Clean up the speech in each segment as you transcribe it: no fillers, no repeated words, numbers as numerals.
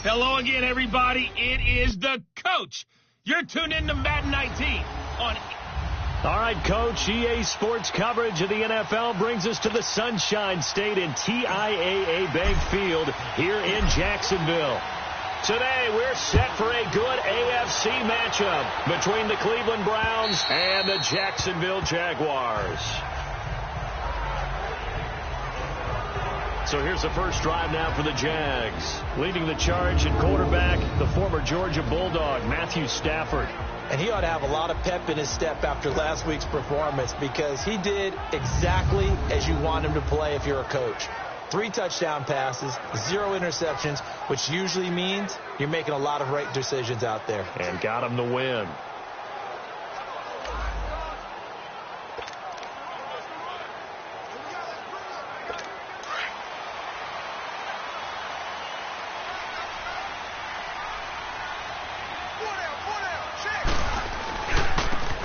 Hello again, everybody. It is the coach. You're tuned in to Madden 19 on... All right, Coach, EA Sports coverage of the NFL brings us to the Sunshine State in TIAA Bank Field here in Jacksonville. Today, we're set for a good AFC matchup between the Cleveland Browns and the Jacksonville Jaguars. So here's the first drive now for the Jags. Leading the charge at quarterback, the former Georgia Bulldog, Matthew Stafford. And he ought to have a lot of pep in his step after last week's performance because he did exactly as you want him to play if you're a coach. 3 touchdown passes, 0 interceptions, which usually means you're making a lot of right decisions out there. And got him the win.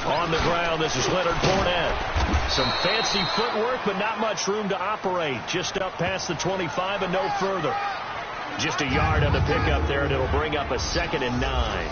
On the ground, this is Leonard Fournette. Some fancy footwork, but not much room to operate. Just up past the 25 and no further. Just a yard on the pickup there, and it'll bring up a 2nd and 9.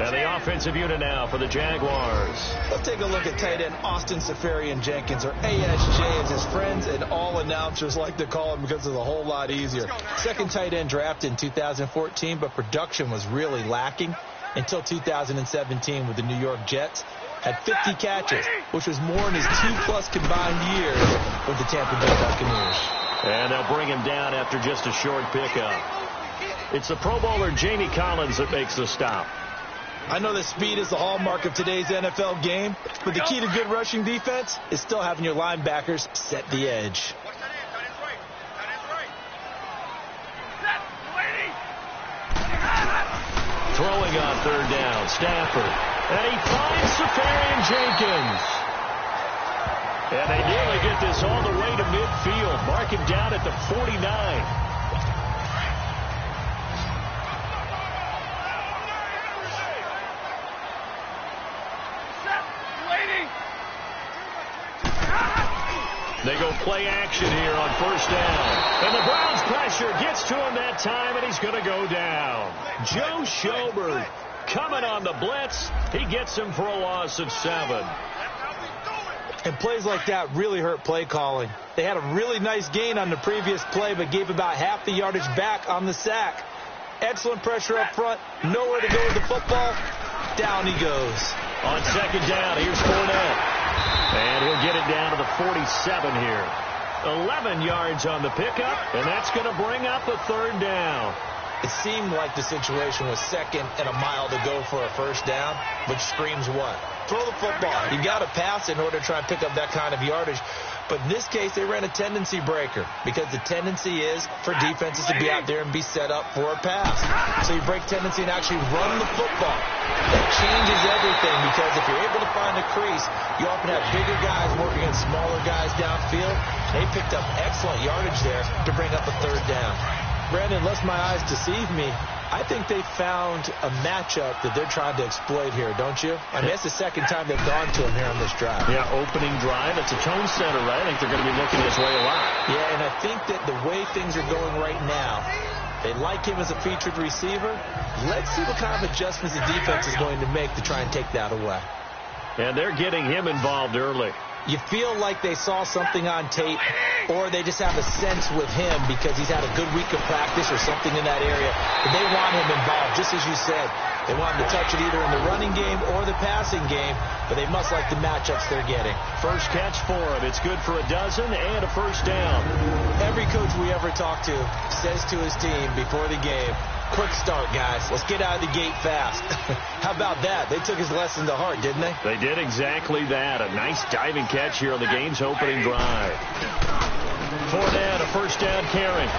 And the offensive unit now for the Jaguars. Let's take a look at tight end Austin Seferian-Jenkins, or ASJ as his friends and all announcers like to call him because it's a whole lot easier. Second tight end drafted in 2014, but production was really lacking until 2017 with the New York Jets. Had 50 catches, which was more in his 2+ combined years with the Tampa Bay Buccaneers. And they'll bring him down after just a short pickup. It's the Pro Bowler Jamie Collins that makes the stop. I know that speed is the hallmark of today's NFL game, but the key to good rushing defense is still having your linebackers set the edge. Throwing on 3rd down, Stafford. And he finds Seferian-Jenkins. And they nearly get this all the way to midfield. Mark him down at the 49. They go play action here on 1st down. And the Browns pressure gets to him that time, and he's going to go down. Joe Schobert coming on the blitz. He gets him for a loss of 7. And plays like that really hurt play calling. They had a really nice gain on the previous play, but gave about half the yardage back on the sack. Excellent pressure up front. Nowhere to go with the football. Down he goes. On 2nd down, here's Fournette. And he'll get it down to the 47 here. 11 yards on the pickup, and that's going to bring up a 3rd down. It seemed like the situation was 2nd and a mile to go for a 1st down, which screams what? Throw the football. You got to pass in order to try and pick up that kind of yardage. But in this case, they ran a tendency breaker because the tendency is for defenses to be out there and be set up for a pass. So you break tendency and actually run the football. That changes everything because if you're able to find a crease, you often have bigger guys working against smaller guys downfield. They picked up excellent yardage there to bring up a 3rd down. Brandon, lest my eyes deceive me, I think they found a matchup that they're trying to exploit here, don't you? I mean, that's the 2nd time they've gone to him here on this drive. Yeah, opening drive. It's a tone setter, right? I think they're going to be looking this way a lot. Yeah, and I think that the way things are going right now, they like him as a featured receiver. Let's see what kind of adjustments the defense is going to make to try and take that away. And they're getting him involved early. You feel like they saw something on tape, or they just have a sense with him because he's had a good week of practice or something in that area. But they want him involved, just as you said. They want him to touch it either in the running game or the passing game, but they must like the matchups they're getting. First catch for him. It's good for a dozen and a 1st down. Every coach we ever talk to says to his team before the game, quick start, guys. Let's get out of the gate fast. How about that? They took his lesson to heart, didn't they? They did exactly that. A nice diving catch here on the game's opening drive. Fournette, a 1st down carry.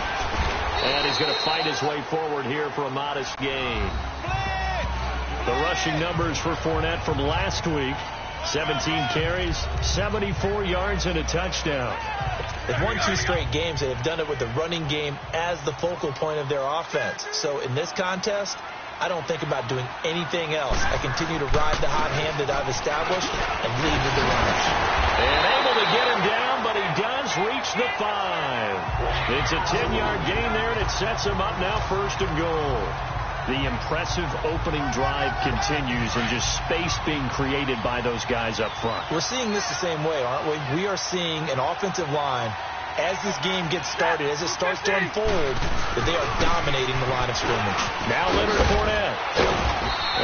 And he's going to fight his way forward here for a modest gain. The rushing numbers for Fournette from last week. 17 carries, 74 yards, and a touchdown. They've won 2 straight games, and have done it with the running game as the focal point of their offense. So in this contest, I don't think about doing anything else. I continue to ride the hot hand that I've established and lead with the runners. And able to get him down, but he does reach the 5. It's a 10-yard gain there, and it sets him up now 1st and goal. The impressive opening drive continues, and just space being created by those guys up front. We're seeing this the same way, aren't we? We are seeing an offensive line, as this game gets started, as it starts to unfold, that they are dominating the line of scrimmage. Now Leonard Fournette.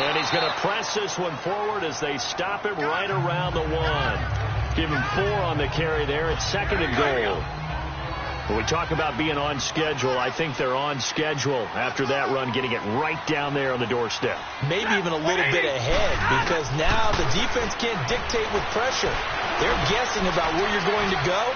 And he's going to press this one forward as they stop him right around the 1. Give him 4 on the carry there. It's 2nd and goal. When we talk about being on schedule, I think they're on schedule after that run, getting it right down there on the doorstep. Maybe even a little bit ahead, because now the defense can't dictate with pressure. They're guessing about where you're going to go.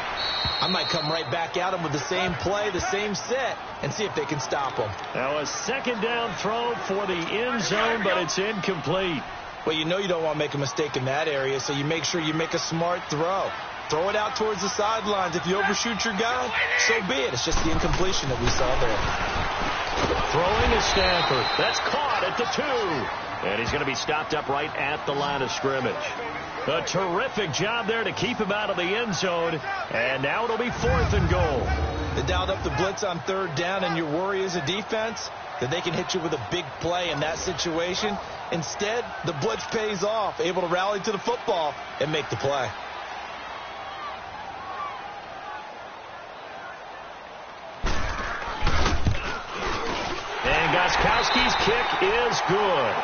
I might come right back at them with the same play, the same set, and see if they can stop them. Now a 2nd down throw for the end zone, but it's incomplete. Well, you know you don't want to make a mistake in that area, so you make sure you make a smart throw. Throw it out towards the sidelines. If you overshoot your guy, so be it. It's just the incompletion that we saw there. Throwing to Stafford. That's caught at the 2. And he's going to be stopped up right at the line of scrimmage. A terrific job there to keep him out of the end zone. And now it'll be 4th and goal. They dialed up the blitz on 3rd down, and your worry as a defense that they can hit you with a big play in that situation. Instead, the blitz pays off, able to rally to the football and make the play. And Gostkowski's kick is good.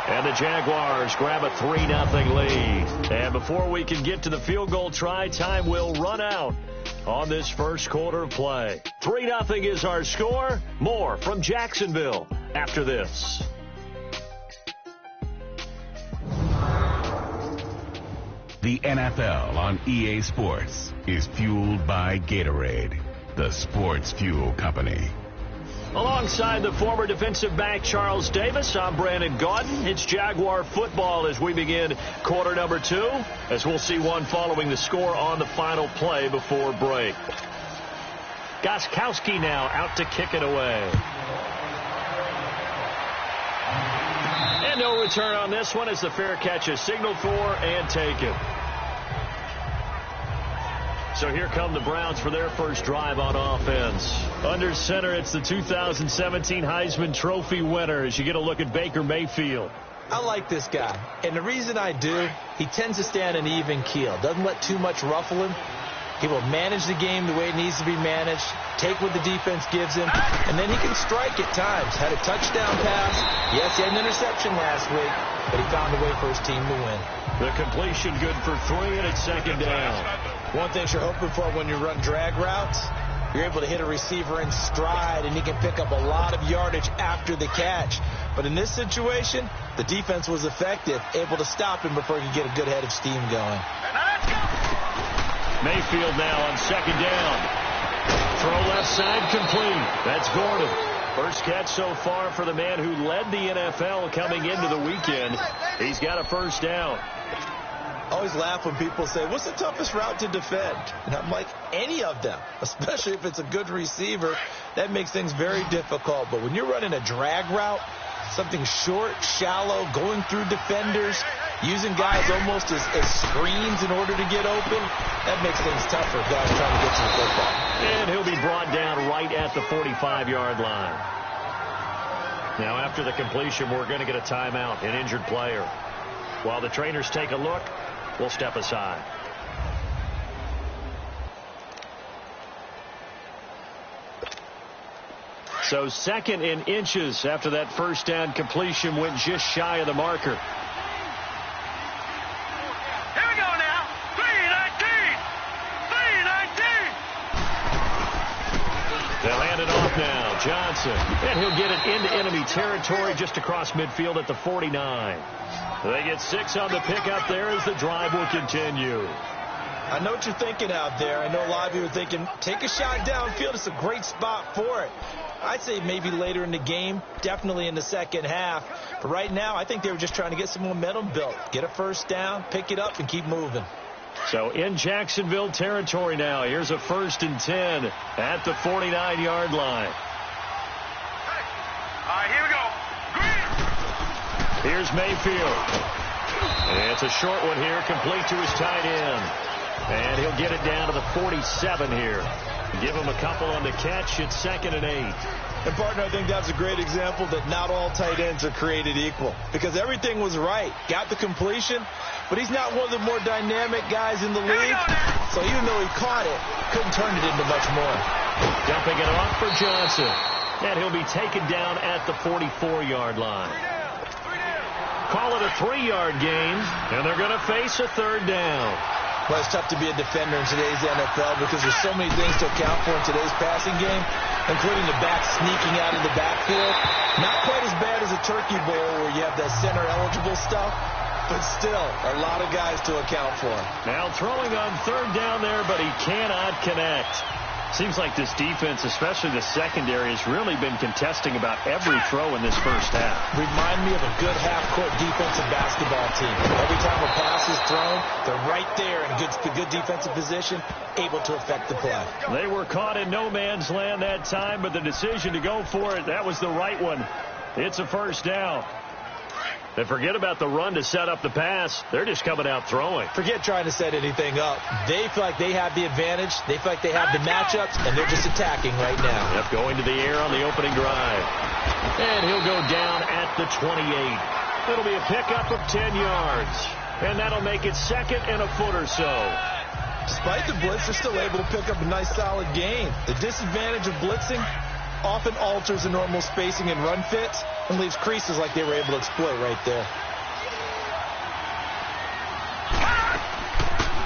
And the Jaguars grab a 3-0 lead. And before we can get to the field goal try, time will run out on this first quarter of play. 3-0 is our score. More from Jacksonville after this. The NFL on EA Sports is fueled by Gatorade, the sports fuel company. Alongside the former defensive back Charles Davis, I'm Brandon Gaudin. It's Jaguar football as we begin quarter number 2, as we'll see one following the score on the final play before break. Gostkowski now out to kick it away. And no return on this one as the fair catch is signaled for and taken. So here come the Browns for their first drive on offense. Under center, it's the 2017 Heisman Trophy winner as you get a look at Baker Mayfield. I like this guy, and the reason I do, he tends to stay on an even keel. Doesn't let too much ruffle him. He will manage the game the way it needs to be managed, take what the defense gives him, and then he can strike at times. Had a touchdown pass. Yes, he had an interception last week, but he found a way for his team to win. The completion good for 3, and it's 2nd down. One thing you're hoping for when you run drag routes, you're able to hit a receiver in stride, and he can pick up a lot of yardage after the catch. But in this situation, the defense was effective, able to stop him before he could get a good head of steam going. Mayfield now on 2nd down. Throw left side complete. That's Gordon. First catch so far for the man who led the NFL coming into the weekend. He's got a first down. I always laugh when people say, what's the toughest route to defend? And I'm like, any of them, especially if it's a good receiver. That makes things very difficult. But when you're running a drag route, something short, shallow, going through defenders, using guys almost as screens in order to get open, that makes things tough for guys trying to get to the football. And he'll be brought down right at the 45-yard line. Now, after the completion, we're going to get a timeout, an injured player. While the trainers take a look, we'll step aside. So 2nd in inches after that first down completion went just shy of the marker. Here we go now. 3-19. 3-19. They'll hand it off now. Johnson. And he'll get it into enemy territory just across midfield at the 49. They get 6 on the pickup there as the drive will continue. I know what you're thinking out there. I know a lot of you are thinking, take a shot downfield. It's a great spot for it. I'd say maybe later in the game, definitely in the second half. But right now, I think they were just trying to get some momentum built. Get a first down, pick it up, and keep moving. So in Jacksonville territory now. Here's a 1st and 10 at the 49-yard line. All right, here we go. Green. Here's Mayfield. And it's a short one here, complete to his tight end. And he'll get it down to the 47 here. Give him a couple on the catch. It's 2nd and 8. And, partner, I think that's a great example that not all tight ends are created equal. Because everything was right. Got the completion, but he's not one of the more dynamic guys in the league. So even though he caught it, couldn't turn it into much more. Dumping it off for Johnson. And he'll be taken down at the 44-yard line. Call it a 3-yard gain, and they're going to face a 3rd down. Well, it's tough to be a defender in today's NFL because there's so many things to account for in today's passing game, including the back sneaking out of the backfield. Not quite as bad as a turkey bowl where you have that center-eligible stuff, but still a lot of guys to account for. Now throwing on 3rd down there, but he cannot connect. Seems like this defense, especially the secondary, has really been contesting about every throw in this first half. Remind me of a good half-court defensive basketball team. Every time a pass is thrown, they're right there in good defensive position, able to affect the play. They were caught in no man's land that time, but the decision to go for it, that was the right one. It's a 1st down. And forget about the run to set up the pass. They're just coming out throwing. Forget trying to set anything up. They feel like they have the advantage. They feel like they have the matchups, and they're just attacking right now. Yep, going to the air on the opening drive. And he'll go down at the 28. It'll be a pickup of 10 yards. And that'll make it 2nd and a foot or so. Despite the blitz, they're still able to pick up a nice solid gain. The disadvantage of blitzing often alters the normal spacing and run fits and leaves creases like they were able to exploit right there.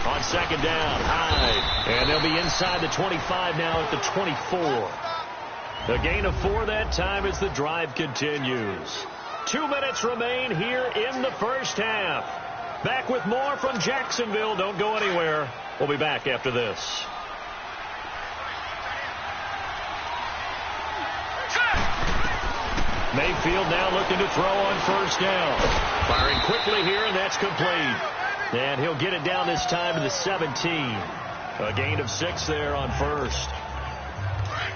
On 2nd down, Hyde. And they'll be inside the 25 now at the 24. A gain of 4 that time as the drive continues. 2 minutes remain here in the first half. Back with more from Jacksonville. Don't go anywhere. We'll be back after this. Mayfield now looking to throw on 1st down. Firing quickly here, and that's complete. And he'll get it down this time to the 17. A gain of 6 there on 1st.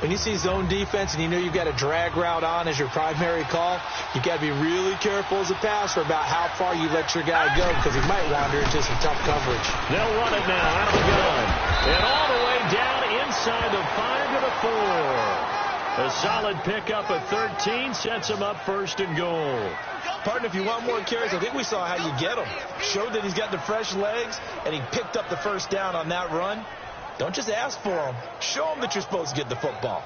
When you see zone defense and you know you've got a drag route on as your primary call, you got to be really careful as a passer about how far you let your guy go because he might wander into some tough coverage. They'll run it now out of the gun. And all the way down inside the 5 to the 4. A solid pickup of 13 sets him up 1st and goal. Partner, if you want more carries, I think we saw how you get him. Showed that he's got the fresh legs, and he picked up the 1st down on that run. Don't just ask for him. Show him that you're supposed to get the football.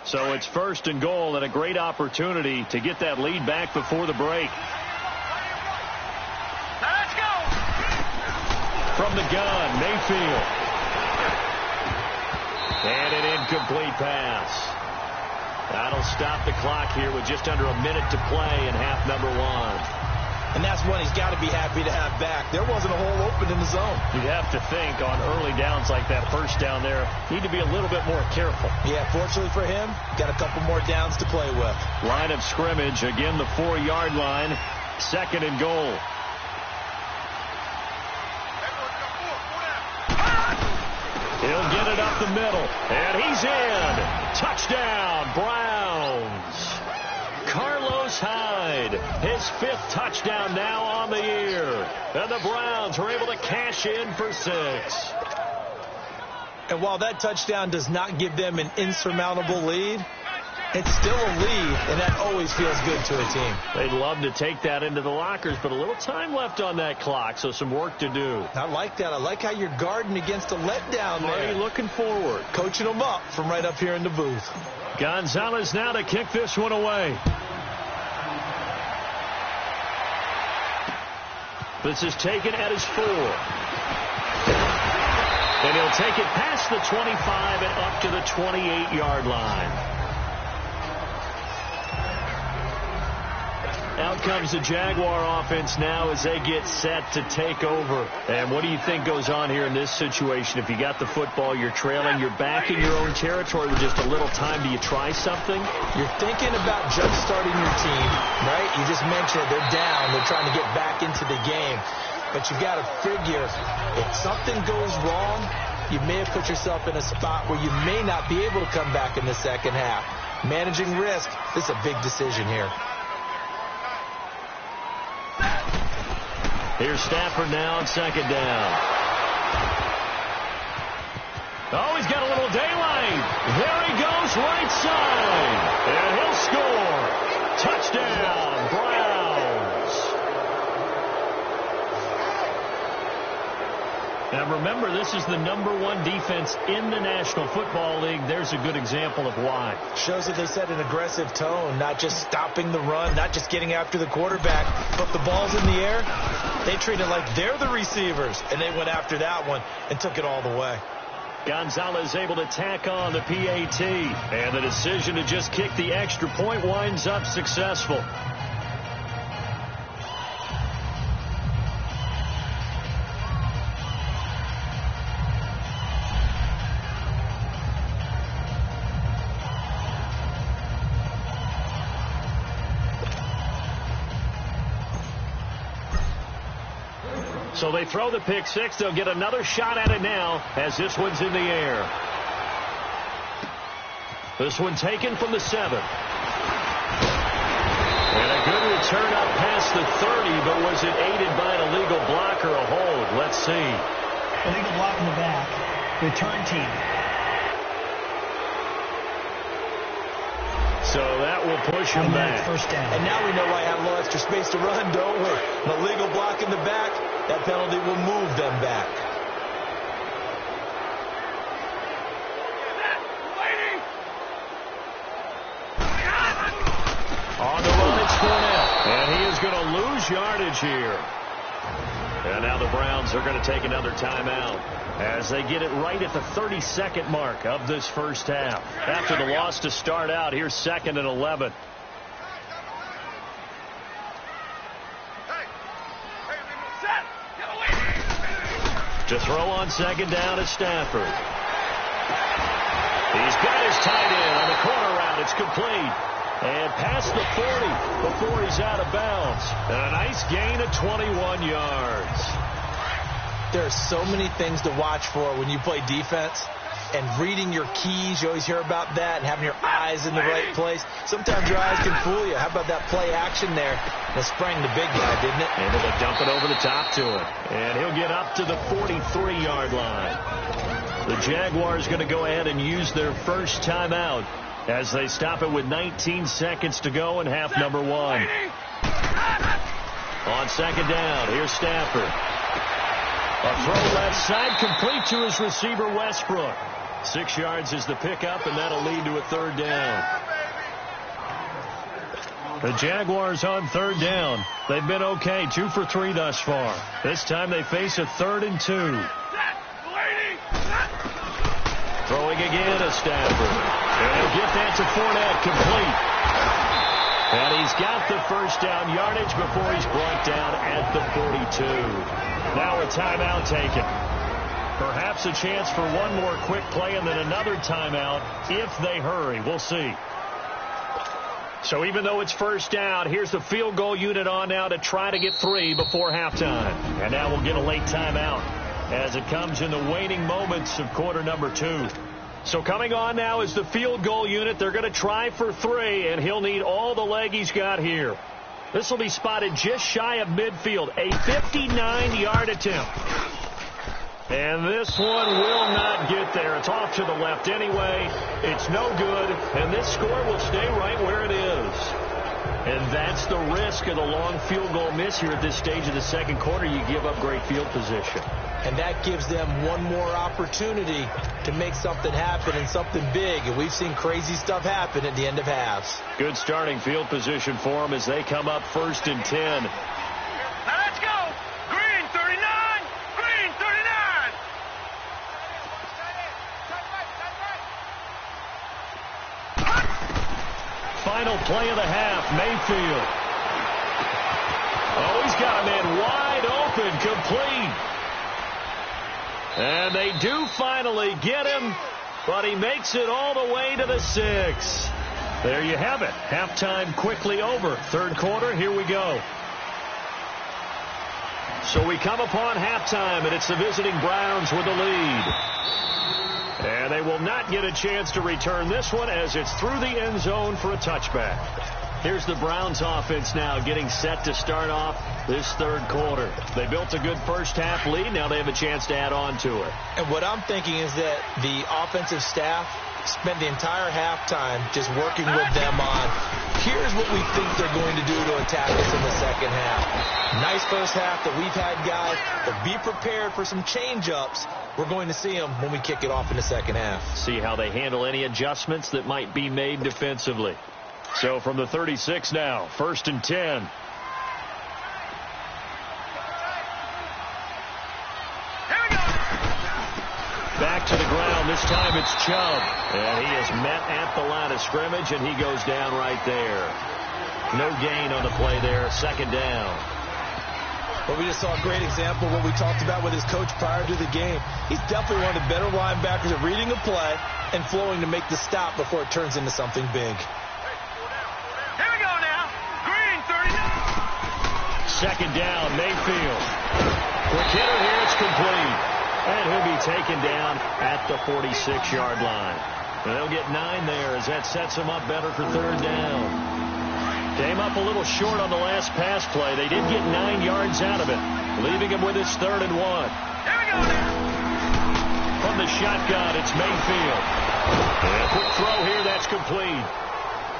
So it's 1st and goal and a great opportunity to get that lead back before the break. Let's go! From the gun, Mayfield. And an incomplete pass. That'll stop the clock here with just under a minute to play in half number 1. And that's one he's got to be happy to have back. There wasn't a hole open in the zone. You'd have to think on early downs like that 1st down there, need to be a little bit more careful. Yeah, fortunately for him, got a couple more downs to play with. Line of scrimmage, again the 4-yard line, 2nd and goal. He'll get it up the middle, and he's in. Touchdown, Browns. Carlos Hyde, his 5th touchdown now on the year. And the Browns were able to cash in for 6. And while that touchdown does not give them an insurmountable lead, it's still a lead, and that always feels good to a team. They'd love to take that into the lockers, but a little time left on that clock, so some work to do. I like that. I like how you're guarding against a letdown there. Already looking forward. Coaching them up from right up here in the booth. Gonzalez now to kick this one away. This is taken at his 4. And he'll take it past the 25 and up to the 28-yard line. Out comes the Jaguar offense now as they get set to take over. And what do you think goes on here in this situation? If you got the football, you're trailing, you're back in your own territory with just a little time. Do you try something? You're thinking about jump-starting your team, right? You just mentioned they're down. They're trying to get back into the game. But you've got to figure if something goes wrong, you may have put yourself in a spot where you may not be able to come back in the second half. Managing risk, this is a big decision here. Here's Stafford now on second down. Oh, he's got a little daylight. There he goes, right side. And he'll score. Touchdown, Browns. Now remember, this is the #1 defense in the National Football League. There's a good example of why. Shows that they set an aggressive tone, not just stopping the run, not just getting after the quarterback, but the ball's in the air. They treat it like they're the receivers, and they went after that one and took it all the way. Gonzalez able to tack on the PAT, and the decision to just kick the extra point winds up successful. So they throw the pick six. They'll get another shot at it now as this one's in the air. This one taken from the 7. And a good return up past the 30, but was it aided by an illegal block or a hold? Let's see. Illegal block in the back. Return team. So that will push him back. First down. And now we know why I have a little extra space to run, don't we? An illegal block in the back. That penalty will move them back. On the run, it's Fournette. And he is going to lose yardage here. And now the Browns are going to take another timeout as they get it right at the 32nd mark of this first half. After the loss to start out, here's 2nd and 11. To throw on second down is Stafford. He's got his tight end on the corner route. It's complete. And past the 40 before he's out of bounds. And a nice gain of 21 yards. There are so many things to watch for when you play defense. And reading your keys, you always hear about that, and having your eyes in the right place. Sometimes your eyes can fool you. How about that play action there? That sprang the big guy, didn't it? And they'll dump it over the top to him. And he'll get up to the 43-yard line. The Jaguars going to go ahead and use their first timeout as they stop it with 19 seconds to go in half number 1. On second down, here's Stafford. A throw left side, complete to his receiver, Westbrook. 6 yards is the pickup, and that'll lead to a third down. The Jaguars on third down. They've been okay, 2 for 3 thus far. This time they face a 3rd and 2. Throwing again is Stafford. And he'll get that to Fournette, complete. And he's got the first down yardage before he's brought down at the 42. Now a timeout taken. Perhaps a chance for one more quick play and then another timeout if they hurry. We'll see. So even though it's first down, here's the field goal unit on now to try to get 3 before halftime. And now we'll get a late timeout as it comes in the waning moments of quarter number 2. So coming on now is the field goal unit. They're going to try for 3, and he'll need all the leg he's got here. This will be spotted just shy of midfield. A 59-yard attempt. And this one will not get there. It's off to the left anyway. It's no good. And this score will stay right where it is. And that's the risk of the long field goal miss here at this stage of the second quarter. You give up great field position. And that gives them one more opportunity to make something happen and something big. And we've seen crazy stuff happen at the end of halves. Good starting field position for them as they come up 1st and 10. Now let's go. Green 39. Green 39. Final play of the half, Mayfield. Oh, he's got a man wide open, complete. And they do finally get him, but he makes it all the way to the 6. There you have it. Halftime quickly over. Third quarter, here we go. So we come upon halftime, and it's the visiting Browns with the lead. And they will not get a chance to return this one as it's through the end zone for a touchback. Here's the Browns offense now getting set to start off this third quarter. They built a good first half lead. Now they have a chance to add on to it. And what I'm thinking is that the offensive staff spent the entire halftime just working with them on, here's what we think they're going to do to attack us in the second half. Nice first half that we've had, guys, but be prepared for some change-ups. We're going to see them when we kick it off in the second half. See how they handle any adjustments that might be made defensively. So from the 36 now, 1st and 10. Back to the ground. This time it's Chubb. And he is met at the line of scrimmage, and he goes down right there. No gain on the play there. 2nd down. Well, we just saw a great example of what we talked about with his coach prior to the game. He's definitely one of the better linebackers at reading a play and flowing to make the stop before it turns into something big. Here we go now. Green, 39. 2nd down, Mayfield. Quick hitter here, it's complete. And he'll be taken down at the 46-yard line. And they'll get 9 there as that sets them up better for 3rd down. Came up a little short on the last pass play. They did get 9 yards out of it, leaving him with his 3rd and 1. Here we go now. From the shotgun, it's Mayfield. And a quick throw here, that's complete.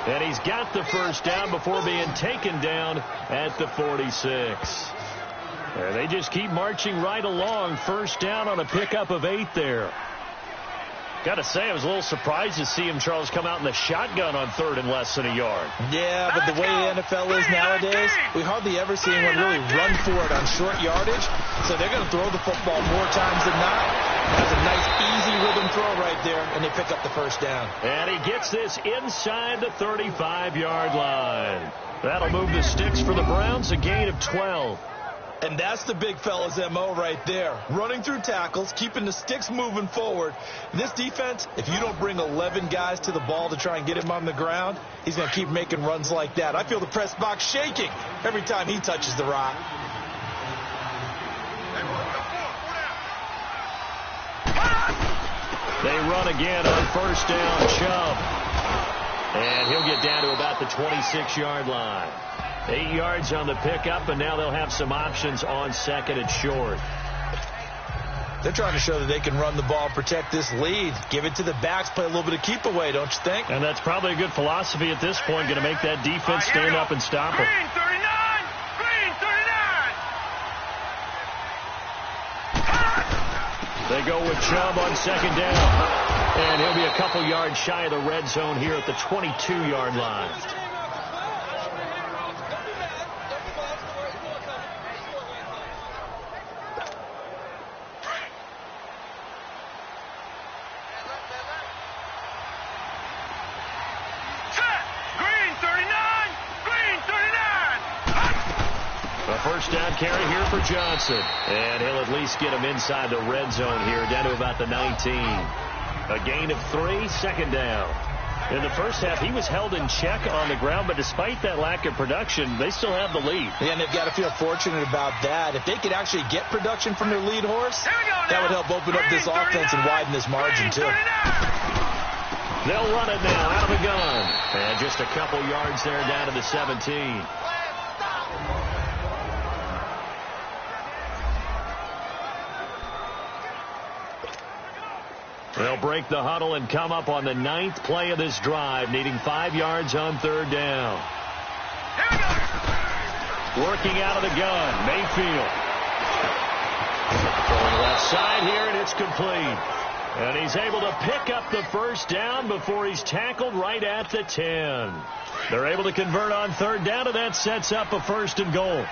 And he's got the 1st down before being taken down at the 46. And they just keep marching right along. 1st down on a pickup of 8 there. Got to say, I was a little surprised to see him, Charles, come out in the shotgun on 3rd and less than a yard. Yeah, but the way the NFL is nowadays, we hardly ever see anyone really run for it on short yardage. So they're going to throw the football more times than not. That's a nice, easy rhythm throw right there, and they pick up the 1st down. And he gets this inside the 35-yard line. That'll move the sticks for the Browns, a gain of 12. And that's the big fella's MO right there. Running through tackles, keeping the sticks moving forward. This defense, if you don't bring 11 guys to the ball to try and get him on the ground, he's going to keep making runs like that. I feel the press box shaking every time he touches the rock. They run again on 1st down, Chubb. And he'll get down to about the 26-yard line. 8 yards on the pickup, and now they'll have some options on 2nd and short. They're trying to show that they can run the ball, protect this lead, give it to the backs, play a little bit of keep away, don't you think? And that's probably a good philosophy at this point, going to make that defense stand up and stop them. Green, 39. Green, 39. They go with Chubb on 2nd down. And he'll be a couple yards shy of the red zone here at the 22-yard line. First down carry here for Johnson. And he'll at least get him inside the red zone here, down to about the 19. A gain of 3, 2nd down. In the first half, he was held in check on the ground, but despite that lack of production, they still have the lead. Yeah, and they've got to feel fortunate about that. If they could actually get production from their lead horse, that would help open up this offense and widen this margin, too. They'll run it now out of the gun. And just a couple yards there down to the 17. They'll break the huddle and come up on the 9th play of this drive, needing 5 yards on 3rd down. Working out of the gun, Mayfield. Going left side here, and it's complete. And he's able to pick up the 1st down before he's tackled right at the 10. They're able to convert on 3rd down, and that sets up a 1st and goal.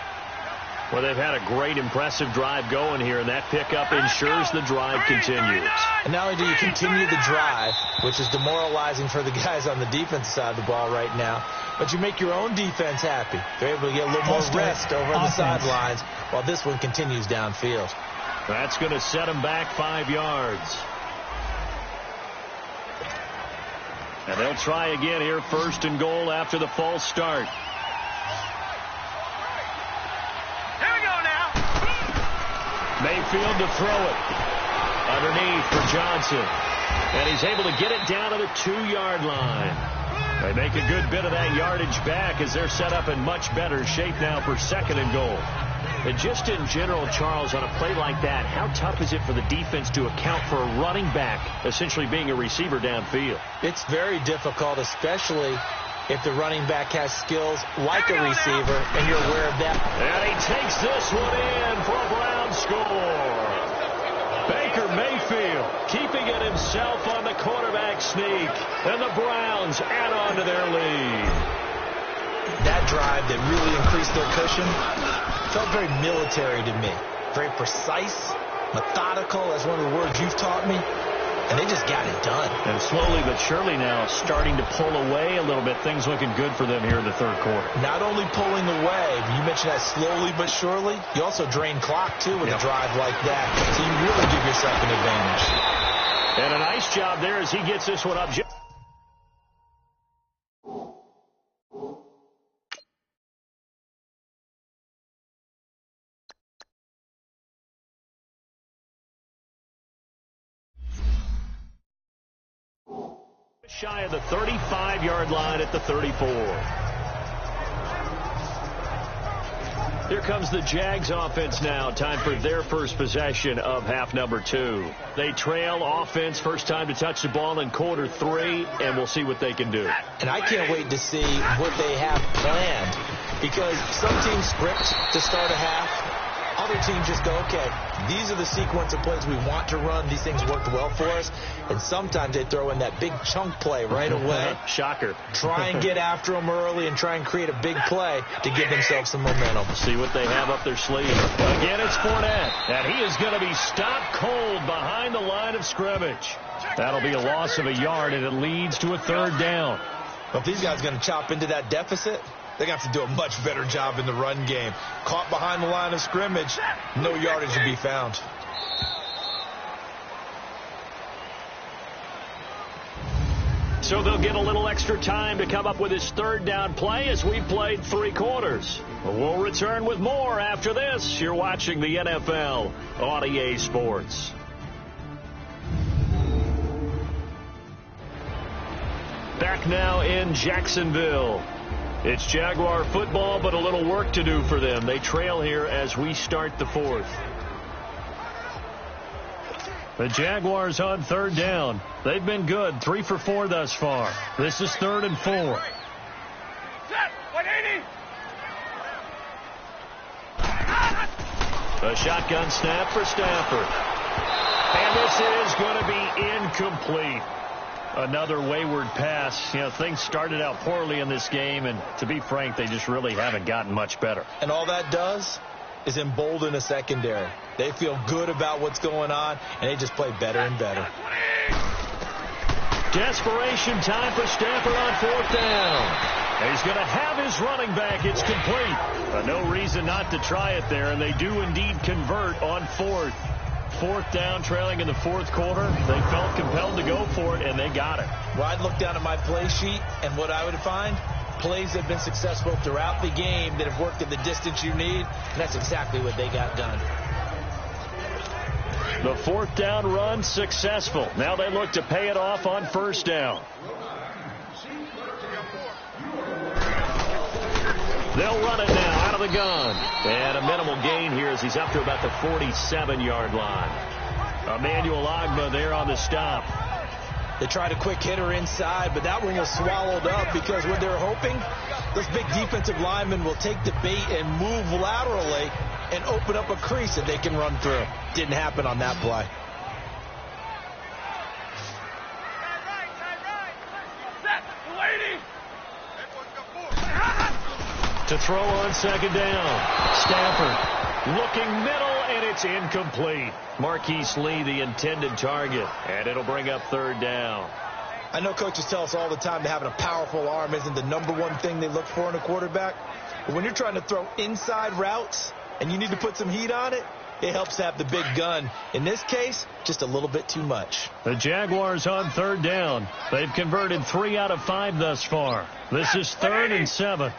Well, they've had a great, impressive drive going here, and that pickup ensures the drive continues. And not only do you continue the drive, which is demoralizing for the guys on the defensive side of the ball right now, but you make your own defense happy. They're able to get a little more rest over on the sidelines while this one continues downfield. That's going to set them back 5 yards. And they'll try again here, 1st and goal after the false start. Mayfield to throw it. Underneath for Johnson. And he's able to get it down to the 2-yard line. They make a good bit of that yardage back as they're set up in much better shape now for 2nd and goal. And just in general, Charles, on a play like that, how tough is it for the defense to account for a running back essentially being a receiver downfield? It's very difficult, especially if the running back has skills like a receiver and you're aware of that. And he takes this one in for a Brown score. Baker Mayfield keeping it himself on the quarterback sneak. And the Browns add on to their lead. That drive that really increased their cushion felt very military to me. Very precise, methodical. That's one of the words you've taught me. And they just got it done. And slowly but surely now starting to pull away a little bit. Things looking good for them here in the 3rd quarter. Not only pulling away, you mentioned that slowly but surely. You also drain clock, too, with a drive like that. So you really give yourself an advantage. And a nice job there as he gets this one up. Shy of the 35-yard line at the 34. Here comes the Jags offense now. Time for their first possession of half number 2. They trail offense, first time to touch the ball in quarter 3, and we'll see what they can do. And I can't wait to see what they have planned, because some teams script to start a half. Other teams just go, okay, these are the sequence of plays we want to run. These things worked well for us. And sometimes they throw in that big chunk play right away. Shocker. Try and get after them early and try and create a big play to give themselves some momentum. See what they have up their sleeve. Again, it's Fournette. And he is going to be stopped cold behind the line of scrimmage. That'll be a loss of a yard, and it leads to a 3rd down. Well, if these guys are going to chop into that deficit, they're going to have to do a much better job in the run game. Caught behind the line of scrimmage, no yardage to be found. So they'll get a little extra time to come up with his 3rd down play as we played 3 quarters. We'll return with more after this. You're watching the NFL on EA Sports. Back now in Jacksonville. It's Jaguar football, but a little work to do for them. They trail here as we start the 4th. The Jaguars on 3rd down. They've been good, 3 for 4 thus far. This is 3rd and 4. A shotgun snap for Stafford. And this is going to be incomplete. Another wayward pass. You know, things started out poorly in this game, and to be frank, they just really haven't gotten much better. And all that does is embolden a secondary. They feel good about what's going on, and they just play better and better. Desperation time for Stafford on 4th down. He's going to have his running back. It's complete. No reason not to try it there, and they do indeed convert on 4th. 4th down, trailing in the 4th quarter. They felt compelled to go for it, and they got it. Well, I'd look down at my play sheet, and what I would find, plays that have been successful throughout the game that have worked at the distance you need, and that's exactly what they got done. The 4th down run successful. Now they look to pay it off on 1st down. They'll run it now out of the gun. And a minimal gain here as he's up to about the 47-yard line. Emmanuel Ogbah there on the stop. They tried a quick hitter inside, but that one was swallowed up because what they're hoping, those big defensive linemen will take the bait and move laterally and open up a crease that they can run through. Didn't happen on that play. To throw on 2nd down. Stafford looking middle, and it's incomplete. Marquise Lee, the intended target, and it'll bring up 3rd down. I know coaches tell us all the time that having a powerful arm isn't the #1 thing they look for in a quarterback. But when you're trying to throw inside routes and you need to put some heat on it, it helps to have the big gun. In this case, just a little bit too much. The Jaguars on 3rd down. They've converted 3 out of 5 thus far. This is 3rd and 7.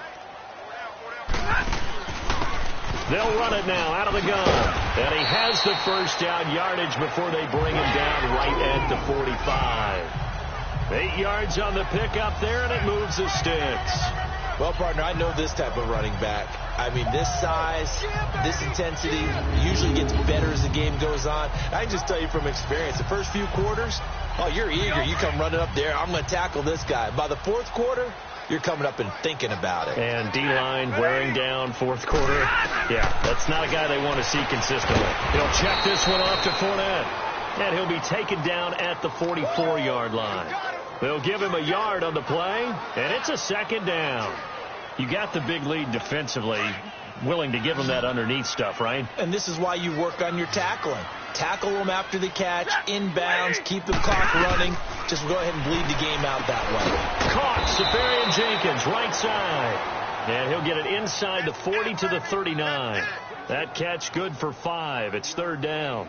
They'll run it now out of the gun. And he has the first down yardage before they bring him down right at the 45. 8 yards on the pickup there, and it moves the sticks. Well, partner, I know this type of running back. I mean, this size, this intensity usually gets better as the game goes on. I can just tell you from experience, the first few quarters, oh, you're eager. You come running up there, I'm going to tackle this guy. By the fourth quarter, you're coming up and thinking about it. And D-line wearing down fourth quarter. Yeah, that's not a guy they want to see consistently. He'll check this one off to Fournette. And he'll be taken down at the 44-yard line. They'll give him a yard on the play, and it's a second down. You got the big lead defensively, willing to give him that underneath stuff, right? And this is why you work on your tackling. Tackle them after the catch, inbounds, keep the clock running. Just go ahead and bleed the game out that way. Caught, Safarian Jenkins, right side. And he'll get it inside the 40 to the 39. That catch good for 5. It's third down.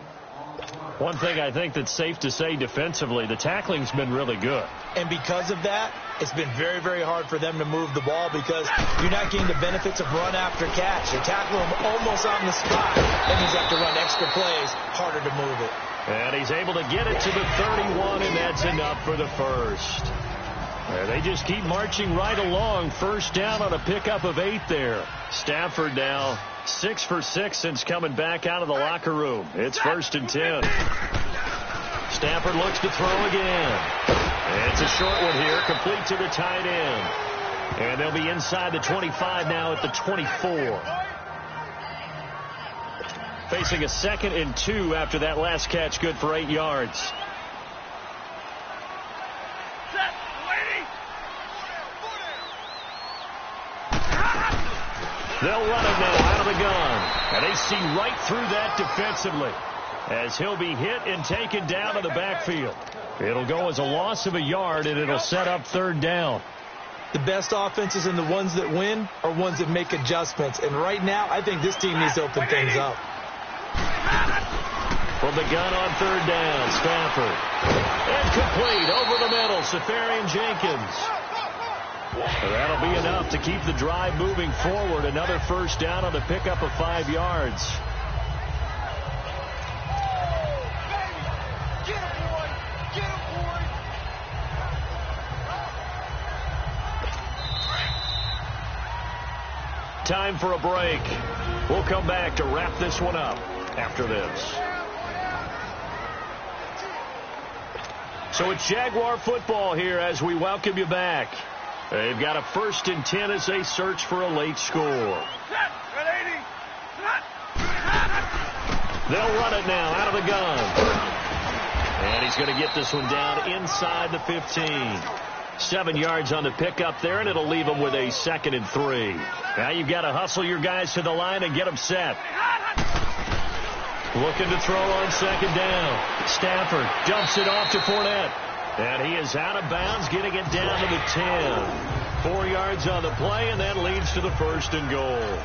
One thing I think that's safe to say defensively, the tackling's been really good. And because of that, it's been very, very hard for them to move the ball because you're not getting the benefits of run after catch. You're tackling them almost on the spot. That means you have to run extra plays, harder to move it. And he's able to get it to the 31, and that's enough for the first. And they just keep marching right along. First down on a pickup of 8 there. Stafford now 6 for 6 since coming back out of the locker room. It's 1st and 10. Stafford looks to throw again. It's a short one here, complete to the tight end. And they'll be inside the 25 now at the 24. Facing a 2nd and 2 after that last catch, good for 8 yards. They'll run it now out of the gun. And they see right through that defensively as he'll be hit and taken down in the backfield. It'll go as a loss of a yard, and it'll set up third down. The best offenses and the ones that win are ones that make adjustments. And right now, I think this team needs to open things up. From the gun on third down, Stafford. Incomplete over the middle, Safarian Jenkins. That'll be enough to keep the drive moving forward. Another first down on the pickup of 5 yards. Time for a break. We'll come back to wrap this one up after this. So it's Jaguar football here as we welcome you back. They've got a 1st and 10 as they search for a late score. They'll run it now out of the gun. And he's going to get this one down inside the 15. 7 yards on the pickup there, and it'll leave them with a 2nd and 3. Now you've got to hustle your guys to the line and get them set. Looking to throw on 2nd down. Stafford dumps it off to Fournette. And he is out of bounds, getting it down to the 10. 4 yards on the play, and that leads to the 1st and goal.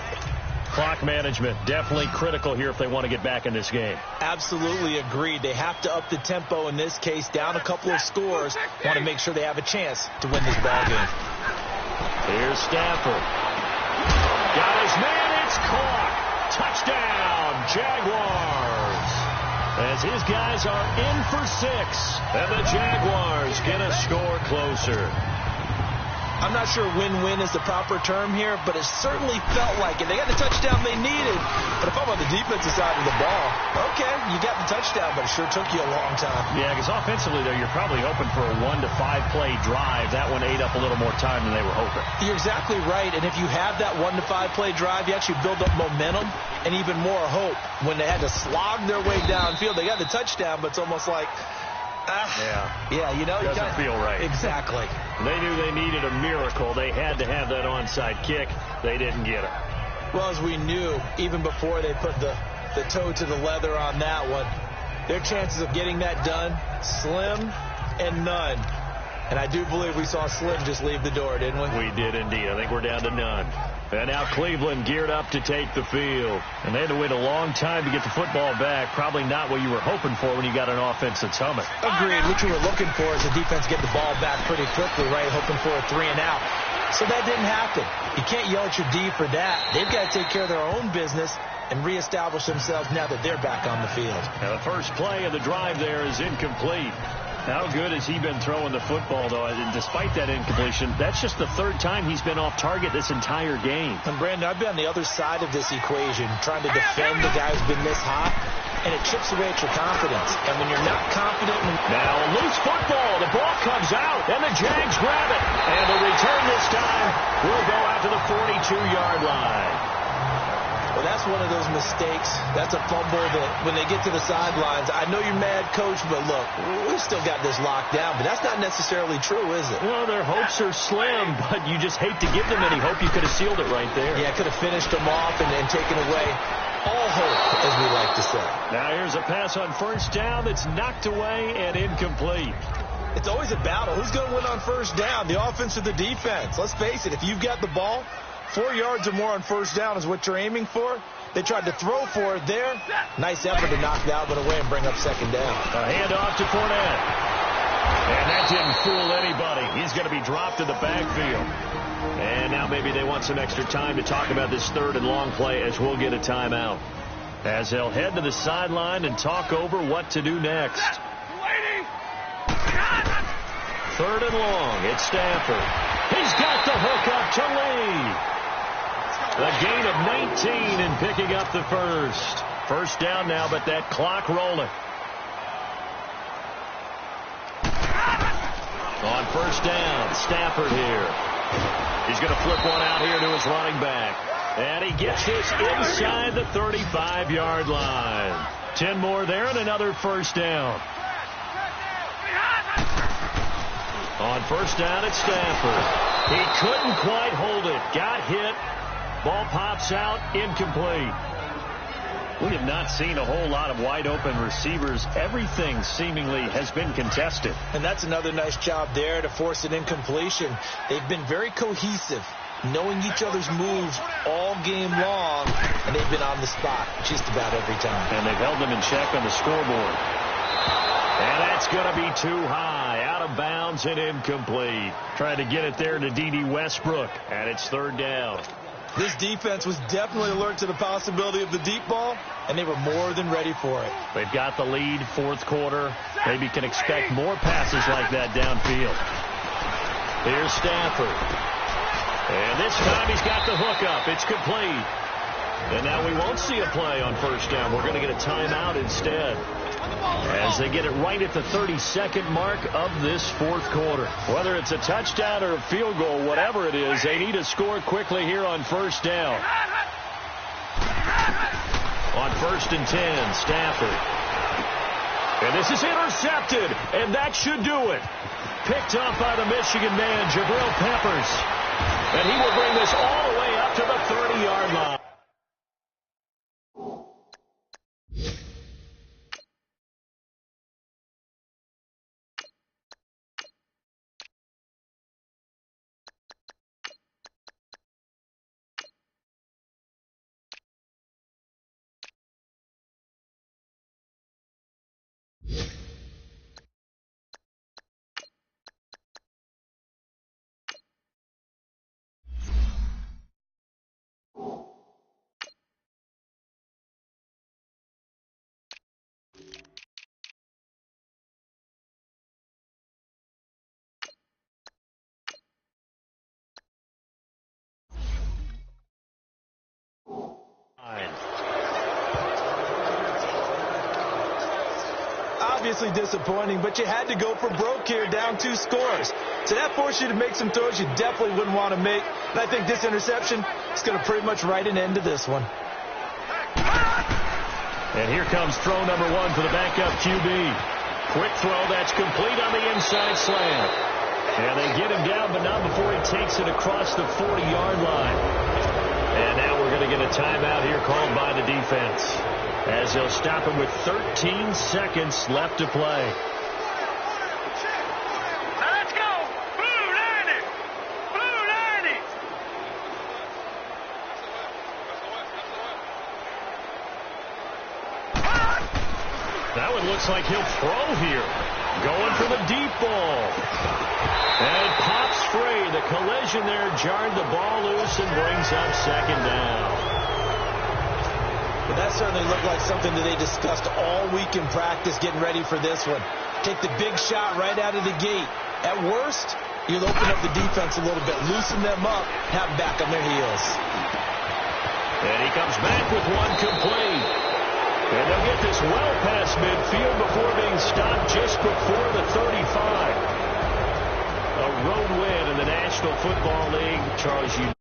Clock management definitely critical here if they want to get back in this game. Absolutely agreed. They have to up the tempo in this case, down a couple of scores. Want to make sure they have a chance to win this ball game. Here's Stafford. Got his man. It's caught. Touchdown, Jaguars. As his guys are in for 6, and the Jaguars get a score closer. I'm not sure win-win is the proper term here, but it certainly felt like it. They got the touchdown they needed. But if I'm on the defensive side of the ball, okay, you got the touchdown, but it sure took you a long time. Yeah, because offensively, though, you're probably hoping for a 1 to 5 play drive. That one ate up a little more time than they were hoping. You're exactly right, and if you have that 1 to 5 play drive, you actually build up momentum and even more hope. When they had to slog their way downfield, they got the touchdown, but it's almost like, yeah, you know, doesn't feel right. Exactly. They knew they needed a miracle. They had to have that onside kick. They didn't get it. Well, as we knew, even before they put the toe to the leather on that one, their chances of getting that done, slim and none. And I do believe we saw Slim just leave the door, didn't we? We did indeed. I think we're down to none. And now Cleveland geared up to take the field. And they had to wait a long time to get the football back. Probably not what you were hoping for when you got an offense that's humming. Agreed. What you were looking for is the defense get the ball back pretty quickly, right? Hoping for a 3 and out. So that didn't happen. You can't yell at your D for that. They've got to take care of their own business and reestablish themselves now that they're back on the field. Now the first play of the drive there is incomplete. How good has he been throwing the football, though? And despite that incompletion, that's just the third time he's been off target this entire game. And, Brandon, I've been on the other side of this equation, trying to defend the guy who's been this hot, and it chips away at your confidence. And when you're not confident... Now, loose football. The ball comes out, and the Jags grab it. And the return this time will go out to the 42-yard line. Well, that's one of those mistakes. That's a fumble that when they get to the sidelines, I know you're mad, Coach, but look, we've still got this locked down. But that's not necessarily true, is it? Well, their hopes are slim, but you just hate to give them any hope. You could have sealed it right there. Yeah, could have finished them off and taken away all hope, as we like to say. Now here's a pass on first down that's knocked away and incomplete. It's always a battle. Who's going to win on first down, the offense or the defense? Let's face it, if you've got the ball, 4 yards or more on first down is what you're aiming for. They tried to throw for it there. Nice effort to knock that one away and bring up second down. A handoff to Fournette. And that didn't fool anybody. He's going to be dropped in the backfield. And now maybe they want some extra time to talk about this third and long play as we'll get a timeout. As they'll head to the sideline and talk over what to do next. Third and long. It's Stafford. He's got the hook up to Lee. A gain of 19 and picking up the first. First down now, but that clock rolling. On first down, Stafford here. He's going to flip one out here to his running back. And he gets this inside the 35-yard line. 10 more there and another first down. On first down, it's Stafford. He couldn't quite hold it. Got hit. Ball pops out, incomplete. We have not seen a whole lot of wide-open receivers. Everything seemingly has been contested. And that's another nice job there to force an incompletion. They've been very cohesive, knowing each other's moves all game long, and they've been on the spot just about every time. And they've held them in check on the scoreboard. And that's going to be too high, out of bounds and incomplete. Trying to get it there to D.D. Westbrook, and it's third down. This defense was definitely alert to the possibility of the deep ball, and they were more than ready for it. They've got the lead, fourth quarter. Maybe can expect more passes like that downfield. Here's Stafford. And this time he's got the hookup. It's complete. And now we won't see a play on first down. We're going to get a timeout instead, as they get it right at the 32nd mark of this fourth quarter. Whether it's a touchdown or a field goal, whatever it is, they need to score quickly here on first down. On first and 10, Stafford. And this is intercepted, and that should do it. Picked up by the Michigan man, Jabril Peppers. And he will bring this all the way up to the 30-yard line. Obviously disappointing, but you had to go for broke here, down 2 scores. So that forced you to make some throws you definitely wouldn't want to make. And I think this interception is going to pretty much write an end to this one. And here comes throw number 1 for the backup QB. Quick throw, that's complete on the inside slant. And they get him down, but not before he takes it across the 40-yard line. And now we're going to get a timeout here called by the defense, as they'll stop him with 13 seconds left to play. Let's go! Blue 90! Blue 90! That one looks like he'll throw here. Going for the deep ball. And it pops free. The collision there jarred the ball loose and brings up second down. But that certainly looked like something that they discussed all week in practice getting ready for this one. Take the big shot right out of the gate. At worst, you'll open up the defense a little bit, loosen them up, have them back on their heels. And he comes back with one complete. And they'll get this well past midfield before being stopped just before the 35. A road win in the National Football League. Charles, you